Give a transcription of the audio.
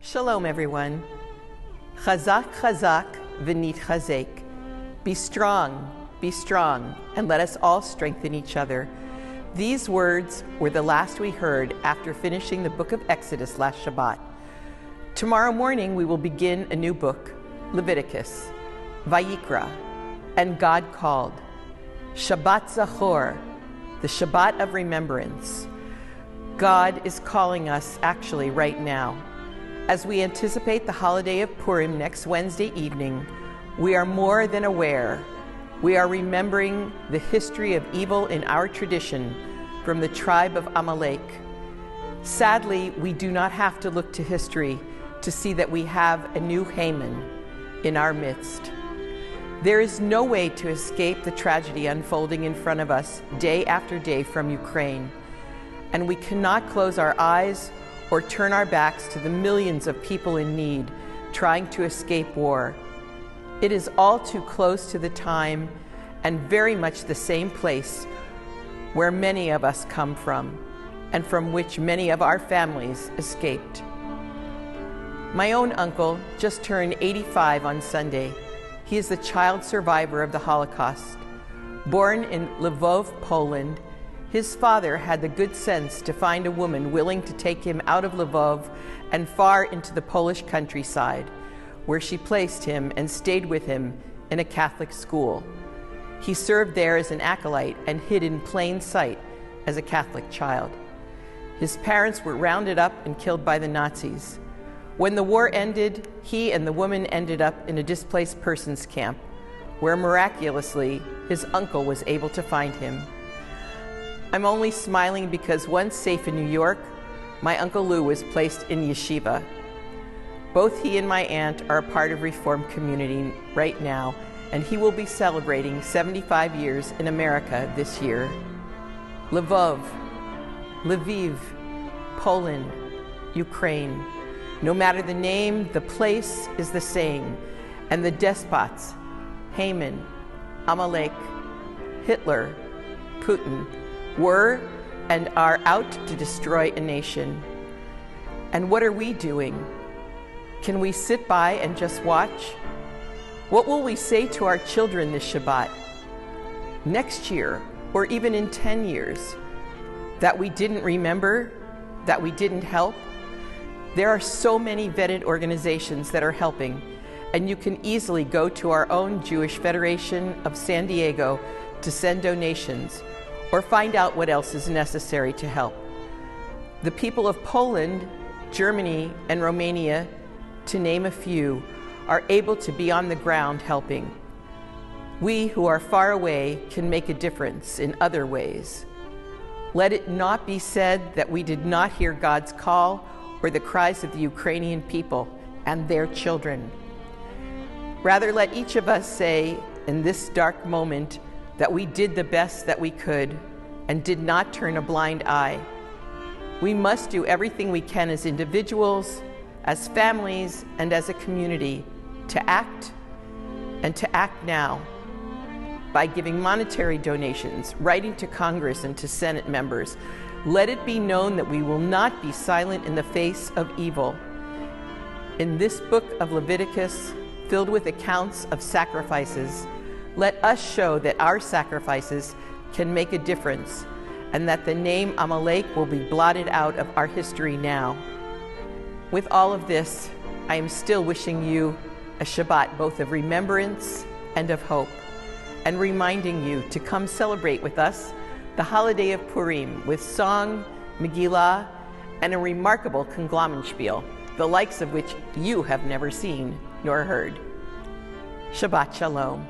Shalom, everyone. Chazak, chazak, v'nit chazek. Be strong, and let us all strengthen each other. These words were the last we heard after finishing the book of Exodus last Shabbat. Tomorrow morning, we will begin a new book, Leviticus, Vayikra, and God called. Shabbat Zachor, the Shabbat of remembrance. God is calling us actually right now. As we anticipate the holiday of Purim next Wednesday evening, we are more than aware. We are remembering the history of evil in our tradition from the tribe of Amalek. Sadly, we do not have to look to history to see that we have a new Haman in our midst. There is no way to escape the tragedy unfolding in front of us day after day from Ukraine, and we cannot close our eyes or turn our backs to the millions of people in need trying to escape war. It is all too close to the time and very much the same place where many of us come from and from which many of our families escaped. My own uncle just turned 85 on Sunday. He is the child survivor of the Holocaust. Born in Lvov, Poland, his father had the good sense to find a woman willing to take him out of Lvov and far into the Polish countryside, where she placed him and stayed with him in a Catholic school. He served there as an acolyte and hid in plain sight as a Catholic child. His parents were rounded up and killed by the Nazis. When the war ended, he and the woman ended up in a displaced persons camp, where miraculously his uncle was able to find him. I'm only smiling because once safe in New York, my Uncle Lou was placed in yeshiva. Both he and my aunt are a part of Reform community right now, and he will be celebrating 75 years in America this year. Lvov, Lviv, Poland, Ukraine. No matter the name, the place is the same, and the despots, Haman, Amalek, Hitler, Putin, were and are out to destroy a nation. And what are we doing? Can we sit by and just watch? What will we say to our children this Shabbat, next year, or even in 10 years? That we didn't remember? That we didn't help? There are so many vetted organizations that are helping, and you can easily go to our own Jewish Federation of San Diego to send donations, or find out what else is necessary to help. The people of Poland, Germany, and Romania, to name a few, are able to be on the ground helping. We who are far away can make a difference in other ways. Let it not be said that we did not hear God's call or the cries of the Ukrainian people and their children. Rather, let each of us say in this dark moment that we did the best that we could and did not turn a blind eye. We must do everything we can as individuals, as families, and as a community to act, and to act now, by giving monetary donations, writing to Congress and to Senate members. Let it be known that we will not be silent in the face of evil. In this book of Leviticus, filled with accounts of sacrifices, let us show that our sacrifices can make a difference, and that the name Amalek will be blotted out of our history now. With all of this, I am still wishing you a Shabbat both of remembrance and of hope, and reminding you to come celebrate with us the holiday of Purim with song, Megillah, and a remarkable Konglamenspiel, the likes of which you have never seen nor heard. Shabbat Shalom.